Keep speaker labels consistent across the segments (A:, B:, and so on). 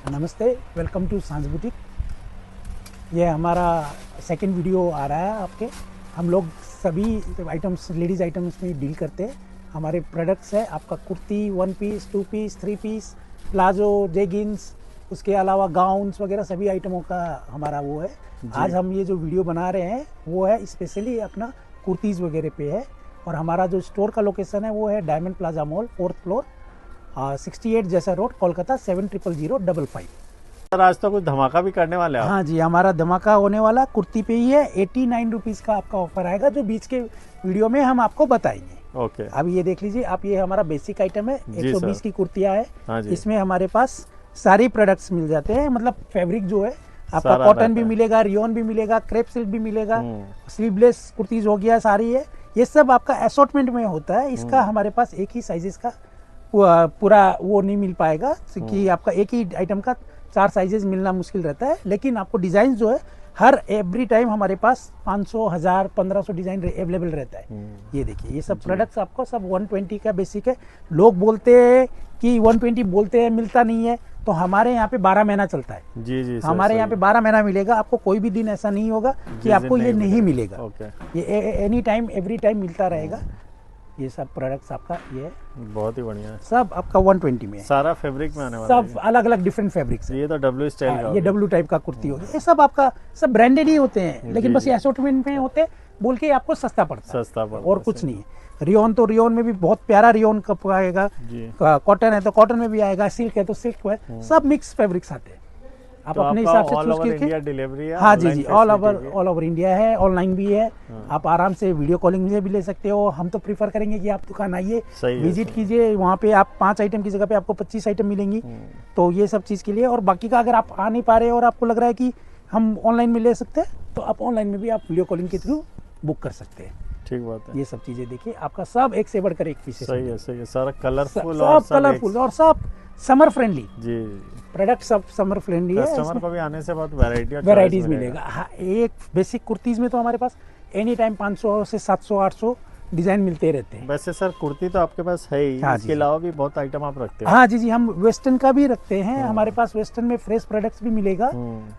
A: नमस्ते, welcome to सांझ boutique. ये हमारा सेकंड वीडियो आ रहा है आपके। हम लोग सभी आइटम्स, लेडीज़ आइटम्स में डील करते हैं। हमारे प्रोडक्ट्स है आपका kurti, 1 piece, 2 piece, 3 piece, palazzo, jeggings, उसके अलावा गाउन्स वगैरह सभी आइटमों का हमारा वो है। आज हम ये जो वीडियो बना रहे हैं वो है स्पेशली अपना कुर्तीज़ वगैरह पे है। और हमारा जो स्टोर का लोकेशन है वो है diamond plaza mall, 4th floor, 68 जैसा रोड, कोलकाता 700055।
B: सर आज तो कुछ धमाका भी करने वाले हैं आप।
A: हाँ जी, हमारा धमाका होने वाला कुर्ती पे ही है। 89 रुपीज़ का आपका ऑफर आएगा, जो बीच के वीडियो में हम आपको बताएंगे।
B: ओके।
A: अब ये देख लीजिए आप, ये हमारा बेसिक आइटम है। 120 की कुर्तियाँ है।
B: हाँ जी।
A: इसमें हमारे पास सारी प्रोडक्ट्स मिल जाते हैं। मतलब फैब्रिक जो है आपका कॉटन भी मिलेगा, रियोन भी मिलेगा, क्रेप सिल्क भी मिलेगा, स्लीवलेस कुर्तीज हो गया, सारी है। ये सब आपका असॉर्टमेंट में होता है। इसका हमारे पास एक ही साइजेस का पूरा वो नहीं मिल पाएगा, कि आपका एक ही आइटम का 4 साइजेस मिलना मुश्किल रहता है। लेकिन आपको डिजाइन जो है हर एवरी टाइम हमारे पास 500, 1000, 1500 डिजाइन अवेलेबल रहता है। ये देखिए, ये सब प्रोडक्ट्स आपको सब 120 का बेसिक है। लोग बोलते हैं कि 120 बोलते हैं, मिलता नहीं है, तो हमारे यहाँ पे 12 महीना चलता है।
B: जी जी सर,
A: हमारे यहाँ पे 12 महीना मिलेगा आपको। कोई भी दिन ऐसा नहीं होगा कि आपको ये नहीं मिलेगा।
B: ओके।
A: ये एनी टाइम एवरी टाइम मिलता रहेगा। ये सब प्रोडक्ट्स आपका ये
B: बहुत ही बढ़िया है।
A: सब आपका 120 में है।
B: सारा फैब्रिक में आने वाला है।
A: सब अलग अलग डिफरेंट फैब्रिक्स है।
B: ये तो डब्ल्यू स्टाइल का
A: ये डब्ल्यू टाइप का कुर्ती हो गया। ये सब आपका सब ब्रांडेड ही होते हैं, लेकिन बस ये असॉर्टमेंट में होते बोल के आपको सस्ता पड़ता है और कुछ नहीं है। रियोन तो रियोन में भी बहुत प्यारा रियोन कप आएगा। कॉटन है तो कॉटन में भी आएगा, सिल्क है तो सिल्क है। सब मिक्स फैब्रिक्स आते हैं। आप
B: तो
A: अपने हिसाब से
B: ऑल
A: चूज
B: ओवर
A: करके।
B: इंडिया डिलीवरी है।
A: हाँ जी जी, ऑल ओवर इंडिया है, ऑनलाइन भी है। आप आराम से वीडियो कॉलिंग से भी ले सकते हो। हम तो प्रीफर करेंगे कि आप दुकान आइए, विजिट कीजिए। वहाँ पे आप 5 आइटम की जगह पे आपको 25 आइटम मिलेंगी। तो ये सब चीज़ के लिए। और बाकी का अगर आप आ नहीं पा रहे और आपको लग रहा है कि हम ऑनलाइन में ले सकते हैं, तो आप ऑनलाइन में भी आप वीडियो कॉलिंग के थ्रू बुक कर सकते हैं।
B: ठीक बात है।
A: ये सब चीज़ें देखिए, आपका सब एक से बढ़कर एक पीस है।
B: सही है, सही है। सारा कलरफुल
A: सब कलरफुल और सब समर फ्रेंडली
B: जी।
A: प्रोडक्ट सब समर फ्रेंडली है।
B: कस्टमर को भी आने से बहुत
A: वैराइटीज मिलेगा। हाँ, एक बेसिक कुर्तीज में तो हमारे पास एनी टाइम 500 से 700, 800 डिजाइन मिलते रहते हैं।
B: वैसे सर कुर्ती तो आपके पास है ही।
A: हाँ
B: इसके अलावा भी बहुत आइटम आप रखते हो।
A: हाँ जी जी, हम वेस्टर्न का भी रखते हैं। हमारे पास वेस्टर्न में फ्रेश प्रोडक्ट्स भी मिलेगा।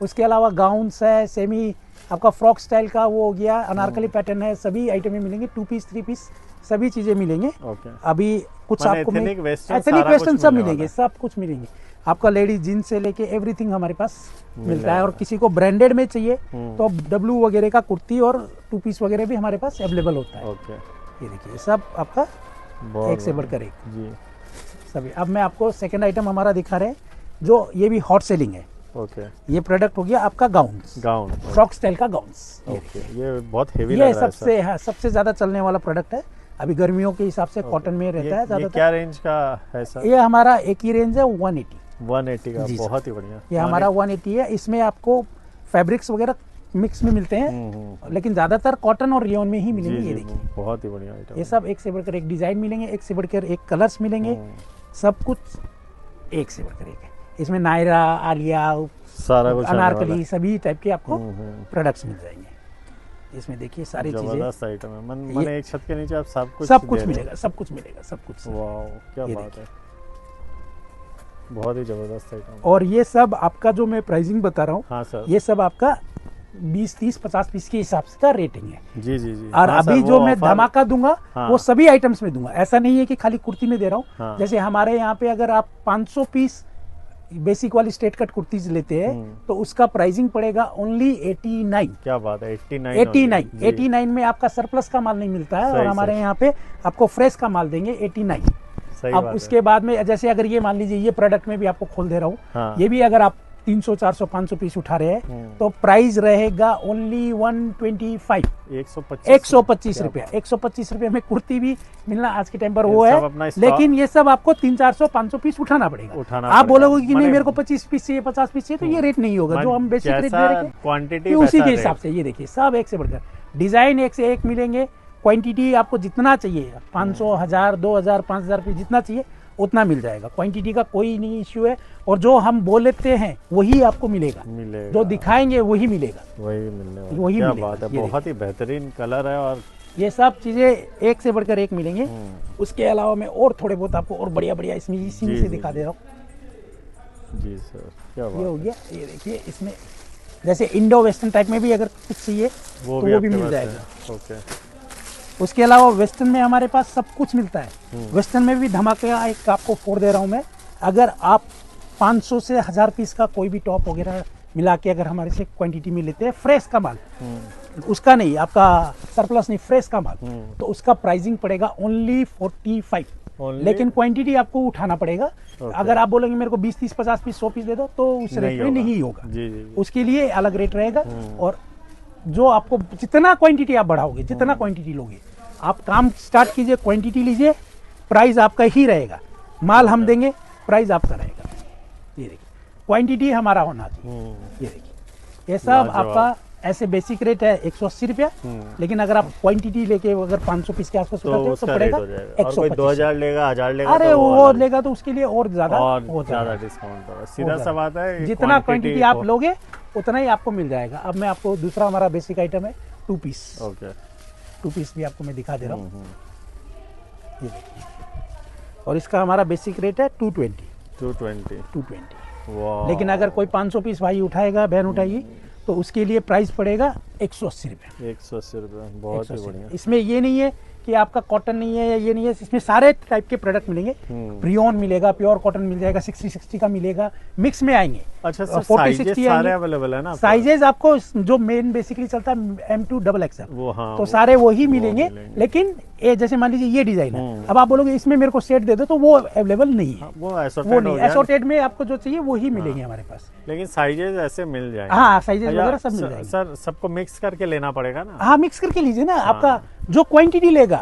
A: उसके अलावा गाउन्स है, सेमी आपका फ्रॉक स्टाइल का वो हो गया, अनारकली पैटर्न है, सभी आइटम में मिलेंगे। 2 पीस, 3 पीस सभी चीजें मिलेंगे। अभी कुछ आपको
B: एथनिक
A: वेस्टर्न सब मिलेंगे, सब कुछ मिलेंगे आपका। लेडीज जींस से लेके एवरीथिंग हमारे पास मिलता है। और किसी को ब्रांडेड में चाहिए तो डब्लू वगैरह का कुर्ती और 2 पीस वगैरह भी हमारे पास अवेलेबल होता है। ये देखिए, सब आपका एक से बढ़कर एक
B: जी
A: सभी। अब मैं आपको सेकंड आइटम हमारा दिखा रहे हैं, जो ये भी हॉट सेलिंग है।
B: ओके।
A: ये प्रोडक्ट हो गया आपका गाउन फ्रॉक स्टाइल का गाउन्स।
B: ये बहुत हेवी
A: ये सबसे सबसे ज्यादा चलने वाला प्रोडक्ट है अभी गर्मियों के हिसाब से। कॉटन में रहता है ज्यादातर।
B: क्या रेंज का है सर?
A: ये हमारा एक ही रेंज है, 180
B: का। बहुत ही बढ़िया।
A: ये हमारा 180 है। इसमें आपको फैब्रिक्स वगैरह मिक्स में मिलते हैं, लेकिन ज्यादातर कॉटन और रियोन में ही मिलेंगे। ये देखिए,
B: बहुत ही बढ़िया आइटम।
A: ये सब एक से बढ़कर एक डिजाइन मिलेंगे, एक से बढ़कर एक कलर्स मिलेंगे। सब कुछ एक से बढ़कर एक है। इसमें नायरा, आलिया,
B: सारा कुछ,
A: अनारकली, सभी टाइप के आपको प्रोडक्ट्स मिल जाएंगे। इसमें देखिए सारी चीजें।
B: जबरदस्त आइटम है। मन एक छत के नीचे आप सब कुछ
A: मिलेगा, सब कुछ मिलेगा, सब कुछ।
B: वाओ, क्या बात है। बहुत ही जबरदस्त आइटम।
A: और ये सब आपका जो मैं प्राइसिंग बता रहा हूँ,
B: हाँ सर,
A: ये सब आपका 20, 30, 50 पीस के हिसाब से का रेटिंग है।
B: जी जी जी।
A: और अभी जो मैं धमाका दूंगा वो सभी आइटम्स में दूंगा। ऐसा नहीं है कि खाली कुर्ती में दे रहा हूँ। जैसे हमारे यहाँ पे अगर आप 500 पीस बेसिक वाली स्ट्रेट कट कुर्तीज लेते हैं तो उसका प्राइसिंग पड़ेगा ओनली 89।
B: क्या बात है, 89
A: में आपका सरप्लस का माल नहीं मिलता है। और हमारे यहाँ पे आपको फ्रेश का माल देंगे 89। अब उसके बाद में जैसे अगर ये मान लीजिए, ये प्रोडक्ट में भी आपको खोल दे रहा हूँ, ये भी अगर आप 300, 400, 500 पीस उठा रहे हैं तो प्राइस रहेगा ओनली 125, 125 रुपया। 125 रुपये में कुर्ती भी मिलना आज के टाइम पर वो है। लेकिन ये सब आपको 300, 400, 500 पीस उठाना पड़ेगा। आप बोलोगे कि नहीं मेरे को 25 पीस चाहिए, 50 पीस चाहिए, तो ये रेट नहीं होगा। जो हम बेसिक रेट दे रहे हैं उसी के हिसाब से। ये देखिए, सब एक से बढ़कर डिजाइन एक से एक मिलेंगे। क्वांटिटी आपको जितना चाहिए, 500, 1000, 2000, 5000 पीस जितना चाहिए उतना मिल जाएगा। क्वांटिटी का कोई नहीं इश्यू है। और जो हम बोल लेते हैं वही आपको मिलेगा, जो दिखाएंगे वही मिलेगा, वही
B: क्या बात है। बहुत ही बेहतरीन कलर है और
A: ये सब चीजें एक से बढ़कर एक मिलेंगे। उसके अलावा मैं और थोड़े बहुत आपको और बढ़िया बढ़िया इसमें इसी से दिखा दे रहा हूँ।
B: जी सर, क्या
A: ये
B: बात
A: हो गया। ये देखिए इसमें जैसे इंडो वेस्टर्न टाइप में भी अगर कुछ चाहिए तो वो भी
B: आपके
A: मिल
B: पास
A: जाएगा।
B: है? ओके।
A: उसके अलावा वेस्टर्न में हमारे पास सब कुछ मिलता है। वेस्टर्न में भी धमाके एक आपको फोड़ दे रहा हूँ मैं। अगर आप 500 से 1000 पीस का कोई भी टॉप वगैरह मिला के अगर हमारे से क्वांटिटी में लेते हैं, फ्रेश का माल, उसका नहीं, आपका सरप्लस नहीं, फ्रेश का माल, तो उसका प्राइसिंग पड़ेगा ओनली 45। लेकिन क्वांटिटी आपको उठाना पड़ेगा। अगर आप बोलेंगे मेरे को 20, 30, 50 पीस, 100 पीस दे दो, तो उस रेट में नहीं होगा।
B: जी, जी, जी।
A: उसके लिए अलग रेट रहेगा। और जो आपको जितना क्वांटिटी आप बढ़ाओगे, जितना क्वांटिटी लोगे, आप काम स्टार्ट कीजिए, क्वांटिटी लीजिए, प्राइस आपका ही रहेगा। माल हम देंगे, प्राइस आपका रहेगा। ये देखिए क्वांटिटी हमारा होना चाहिए। ये देखिए ये सब आपका ऐसे बेसिक रेट है 180 रुपया। लेकिन अगर आप क्वांटिटी लेके अगर 500 पीस के आसपास उठाते हो तो पड़ेगा 125।
B: 2000 लेगा, 1000 लेगा,
A: अरे
B: तो
A: वो लेगा तो उसके लिए और ज्यादा
B: डिस्काउंट होगा। सीधा सा बात है,
A: जितना क्वांटिटी आप लोगे उतना ही आपको मिल जाएगा। अब मैं आपको दूसरा हमारा बेसिक आइटम है 2 पीस।
B: ओके,
A: 2 पीस भी आपको मैं दिखा दे रहा हूँ। ये देखिए, और इसका हमारा बेसिक रेट है 220।
B: वाह।
A: लेकिन अगर कोई 500 पीस भाई उठाएगा, बहन उठाएगी, तो उसके लिए प्राइस पड़ेगा 180 रुपये।
B: 180 रुपये, बहुत ही बढ़िया।
A: इसमें ये नहीं है कि आपका कॉटन नहीं है या ये नहीं है, इसमें सारे टाइप के प्रोडक्ट मिलेंगे। प्रियोन मिलेगा, प्योर कॉटन मिल जाएगा, 60-60 का मिलेगा, मिक्स में आएंगे।
B: अच्छा सर, साइजेस सारे अवेलेबल है ना?
A: साइजेस आपको जो मेन बेसिकली चलता है M2XXL,
B: वो हाँ,
A: तो सारे वही मिलेंगे। लेकिन ये जैसे मान लीजिए ये डिजाइन है, अब आप बोलोगे इसमें मेरे को सेट दे दो, तो वो अवेलेबल नहीं है। वो नहीं, एसोर्टेड में आपको जो चाहिए वही मिलेंगे हमारे पास।
B: लेकिन साइजेस ऐसे मिल जाएंगे।
A: हाँ, साइजेस वगैरह सब मिल जाएंगे
B: सर। सबको मिक्स करके लेना पड़ेगा ना?
A: हाँ, मिक्स करके लीजिए ना। आपका जो क्वांटिटी लेगा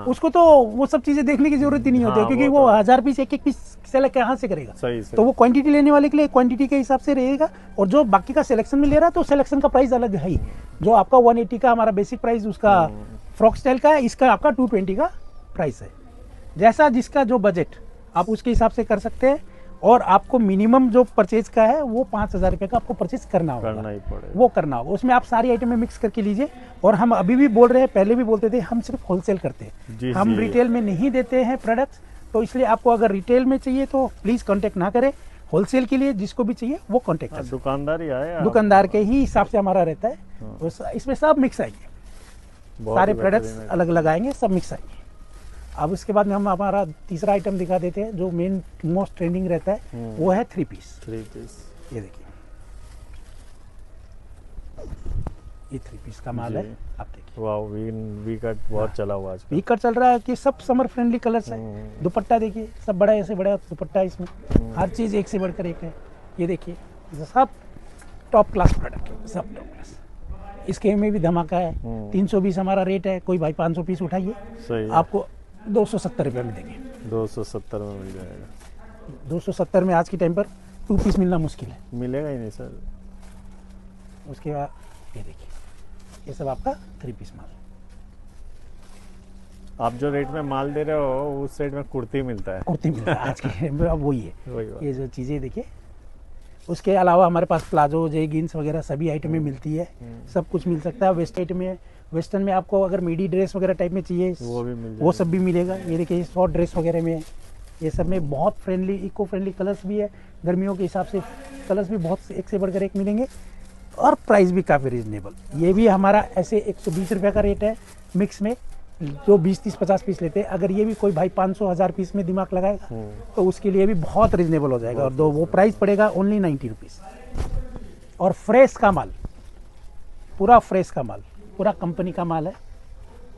A: उसको तो वो सब चीजें देखने की जरूरत ही नहीं होती है, क्योंकि वो 1000 पीस, एक पीस सेलेक्ट कहाँ से करेगा?
B: सही।
A: तो वो क्वांटिटी लेने वाले के लिए क्वांटिटी के हिसाब से रहेगा। और जो बाकी का सिलेक्शन में ले रहा है, तो सिलेक्शन का प्राइस अलग है ही। जो आपका 180 का हमारा बेसिक प्राइस उसका फ्रॉक स्टाइल का है, इसका आपका 220 का प्राइस है। जैसा जिसका जो बजट, आप उसके हिसाब से कर सकते हैं। और आपको मिनिमम जो परचेज का है वो 5000 रुपये का आपको परचेज करना होगा, वो करना होगा। उसमें आप सारी आइटम में मिक्स करके लीजिए। और हम अभी भी बोल रहे हैं, पहले भी बोलते थे, हम सिर्फ होलसेल करते हैं, हम रिटेल में नहीं देते हैं प्रोडक्ट्स। तो इसलिए आपको अगर रिटेल में चाहिए तो प्लीज कांटेक्ट ना करें। होलसेल के लिए जिसको भी चाहिए वो कांटेक्ट करें।
B: दुकानदार ही आए,
A: दुकानदार के ही हिसाब से हमारा रहता है। इसमें सब मिक्स आएंगे, सारे प्रोडक्ट्स अलग अलग आएंगे, सब मिक्स आएंगे। अब उसके बाद में हम हमारा तीसरा आइटम दिखा देते हैं, जो मेन मोस्ट ट्रेंडिंग रहता है, वो है 3 पीस। ये देखिए, ये 3 पीस का माल है। आप देखिए,
B: वाह, वी कट बहुत चला हुआ आज।
A: वी कट चल रहा है कि सब समर फ्रेंडली कलर्स है। दुपट्टा देखिए, सब बड़ा ऐसे बड़ा दुपट्टा, इसमें हर चीज एक से बढ़कर एक है। ये देखिए, सब टॉप क्लास प्रोडक्ट है, सब टॉप क्लास। इसके में भी धमाका है। 320 हमारा रेट है। कोई भाई 500 पीस उठाइए, आपको 270 रुपये में देंगे।
B: 270 में मिल जाएगा।
A: 270 में आज के टाइम पर 2 पीस मिलना मुश्किल है,
B: मिलेगा ही नहीं सर।
A: उसके बाद ये देखिए, ये सब आपका 3 पीस माल।
B: आप जो रेट में माल दे रहे हो उस रेट में कुर्ती मिलता है।
A: कुर्ती मिलता है आज के टाइम पर, अब वही है। ये जो चीज़ें देखिए, उसके अलावा हमारे पास प्लाजो, जेगिंस वगैरह सभी आइटमें मिलती है। सब कुछ मिल सकता है। वेस्ट में, वेस्टर्न में आपको अगर मीडी ड्रेस वगैरह टाइप में चाहिए, वो सब भी मिलेगा। ये देखिए, शॉर्ट ड्रेस वगैरह में, ये सब में बहुत फ्रेंडली, इको फ्रेंडली कलर्स भी है। गर्मियों के हिसाब से कलर्स भी बहुत एक से बढ़कर एक मिलेंगे। और प्राइस भी काफ़ी रीजनेबल। ये भी हमारा ऐसे 120 रुपये का रेट है मिक्स में, जो 20, 30, 50 पीस लेते हैं। अगर ये भी कोई भाई 500, 1000 पीस में दिमाग लगाएगा तो उसके लिए भी बहुत रीजनेबल हो जाएगा। और वो प्राइस पड़ेगा ओनली 90 रुपीज़। और फ्रेश का माल, पूरा फ्रेश का माल, पूरा कंपनी का माल है,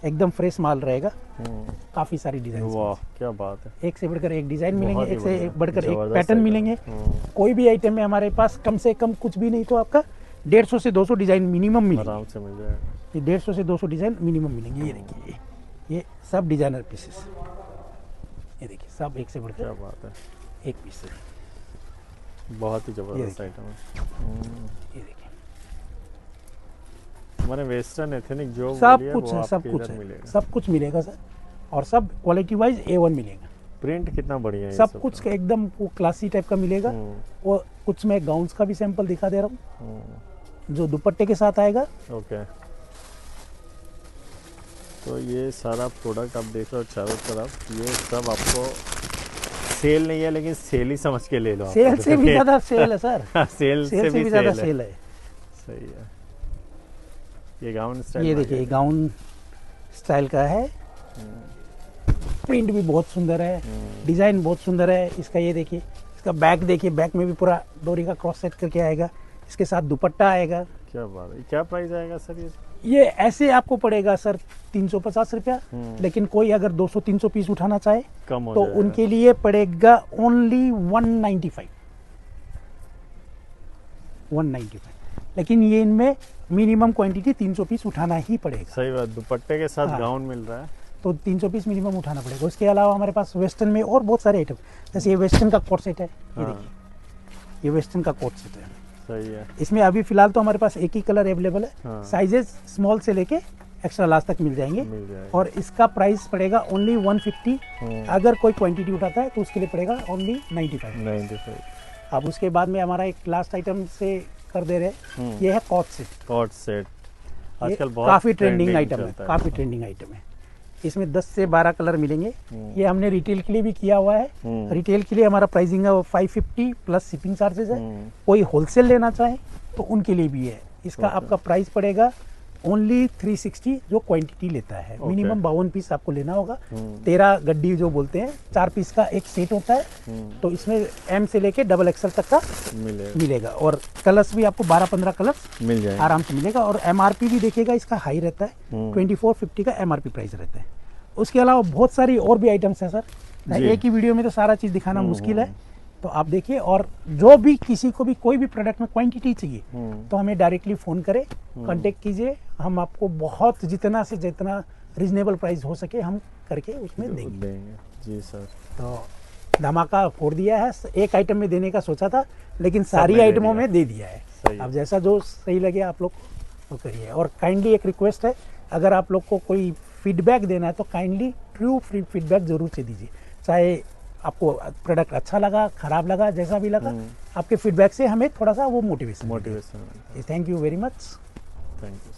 A: एकदम फ्रेश माल रहेगा। काफ़ी सारी डिज़ाइन,
B: वाह क्या बात है।
A: एक से बढ़कर एक डिज़ाइन मिलेंगे, एक से एक बढ़कर एक पैटर्न मिलेंगे। कोई भी आइटम में हमारे पास कम से कम कुछ भी नहीं तो आपका 150 से 200 डिज़ाइन मिनिमम मिलेंगे।
B: आराम से मिल जाएगा।
A: ये 150 से 200 डिज़ाइन मिनिमम मिलेंगे। ये देखिए, ये सब डिजाइनर पीसेस, ये देखिए, सब एक से बढ़कर
B: क्या बात है,
A: एक पीस है।
B: बहुत ही जबरदस्त आइटम है।
A: ये देखिए,
B: हमारे वेस्टर्न एथनिक जो
A: सब कुछ है, सब कुछ है, सब कुछ मिलेगा सर। और सब क्वालिटी वाइज A1 मिलेगा।
B: प्रिंट कितना बढ़िया है,
A: सब कुछ का एकदम वो क्लासी टाइप का मिलेगा। और कुछ मैं गाउन्स का भी सैंपल दिखा दे रहा हूँ, जो दुपट्टे के साथ आएगा।
B: ओके, तो ये सारा प्रोडक्ट आप देख रहे हो चारों तरफ, ये सब आपको सेल नहीं है, लेकिन सेल ही समझ के ले लो आप।
A: सेल से भी ज्यादा सेल है सर।
B: सेल से भी
A: ज्यादा
B: सेल
A: सेल है।
B: सही है। ये गाउन स्टाइल,
A: ये देखिए गाउन स्टाइल का है, प्रिंट भी बहुत सुंदर है, डिजाइन बहुत सुंदर है इसका। ये देखिए इसका बैक देखिए, बैक में भी पूरा डोरी का क्रॉस सेट करके आएगा, इसके साथ दुपट्टा आएगा।
B: क्या बात है, क्या प्राइस आएगा सर ये?
A: ये ऐसे आपको पड़ेगा सर 350 रुपया, लेकिन कोई अगर 200-300 पीस उठाना चाहे
B: कम हो
A: तो
B: जाएगा।
A: उनके लिए पड़ेगा ओनली 195। लेकिन ये इनमें मिनिमम क्वांटिटी 300 पीस उठाना ही पड़ेगा।
B: सही बात, दुपट्टे के साथ
A: हाँ।
B: गाउन मिल रहा है
A: तो 300 पीस मिनिमम उठाना पड़ेगा। उसके अलावा हमारे पास वेस्टर्न में और बहुत सारे आइटम, जैसे ये वेस्टर्न का कोट सेट है, ये
B: हाँ।
A: देखिए ये वेस्टर्न का कोट सेट है।
B: सही है।
A: इसमें अभी फिलहाल तो हमारे पास एक ही कलर अवेलेबल है।
B: हाँ।
A: साइजेस स्मॉल से लेके एक्स्ट्रा लार्ज तक मिल जाएंगे।
B: मिल जाएगा।
A: और इसका प्राइस पड़ेगा ओनली 150। अगर कोई क्वांटिटी उठाता है तो उसके लिए पड़ेगा ओनली 95। अब उसके बाद में हमारा एक लास्ट आइटम से कर दे रहे, ये है कॉट सेट।
B: कॉट सेट
A: ये
B: आजकल बहुत
A: काफी ट्रेंडिंग आइटम है,
B: चलता
A: काफी ट्रेंडिंग आइटम है। इसमें 10 से 12 कलर मिलेंगे। ये हमने रिटेल के लिए भी किया हुआ है। रिटेल के लिए हमारा प्राइसिंग है वो 550 प्लस शिपिंग चार्जेस है। कोई होलसेल लेना चाहे तो उनके लिए भी है। इसका आपका प्राइस पड़ेगा ओनली 360, जो क्वांटिटी लेता है। मिनिमम 52 पीस आपको लेना होगा। 13 गड्डी जो बोलते हैं, 4 पीस का एक सेट होता है। तो इसमें एम से लेके डबल एक्सएल तक का मिलेगा। और कलर्स भी आपको 12-15 कलर्स
B: मिल जाएगा
A: आराम से मिलेगा। और एमआरपी भी देखिएगा इसका हाई रहता है, 2450 का एमआरपी प्राइस रहता है। उसके अलावा बहुत सारी और भी आइटम्स हैं सर, एक ही वीडियो में तो सारा चीज़ दिखाना मुश्किल है। तो आप देखिए, और जो भी किसी को भी कोई भी प्रोडक्ट में क्वांटिटी चाहिए तो हमें डायरेक्टली फ़ोन करें, कांटेक्ट कीजिए। हम आपको बहुत जितना से जितना रीजनेबल प्राइस हो सके हम करके उसमें देंगे।
B: जी सर।
A: तो धमाका फोड़ दिया है। एक आइटम में देने का सोचा था, लेकिन सारी आइटमों में दे दिया है। अब जैसा जो सही लगे आप लोग वो करिए। और काइंडली एक रिक्वेस्ट है, अगर आप लोग को कोई फीडबैक देना है तो काइंडली ट्रू फीडबैक जरूर से दीजिए। चाहे आपको प्रोडक्ट अच्छा लगा, खराब लगा, जैसा भी लगा, आपके फीडबैक से हमें थोड़ा सा वो motivation.
B: Motivation.
A: Thank you very much.
B: Thank you.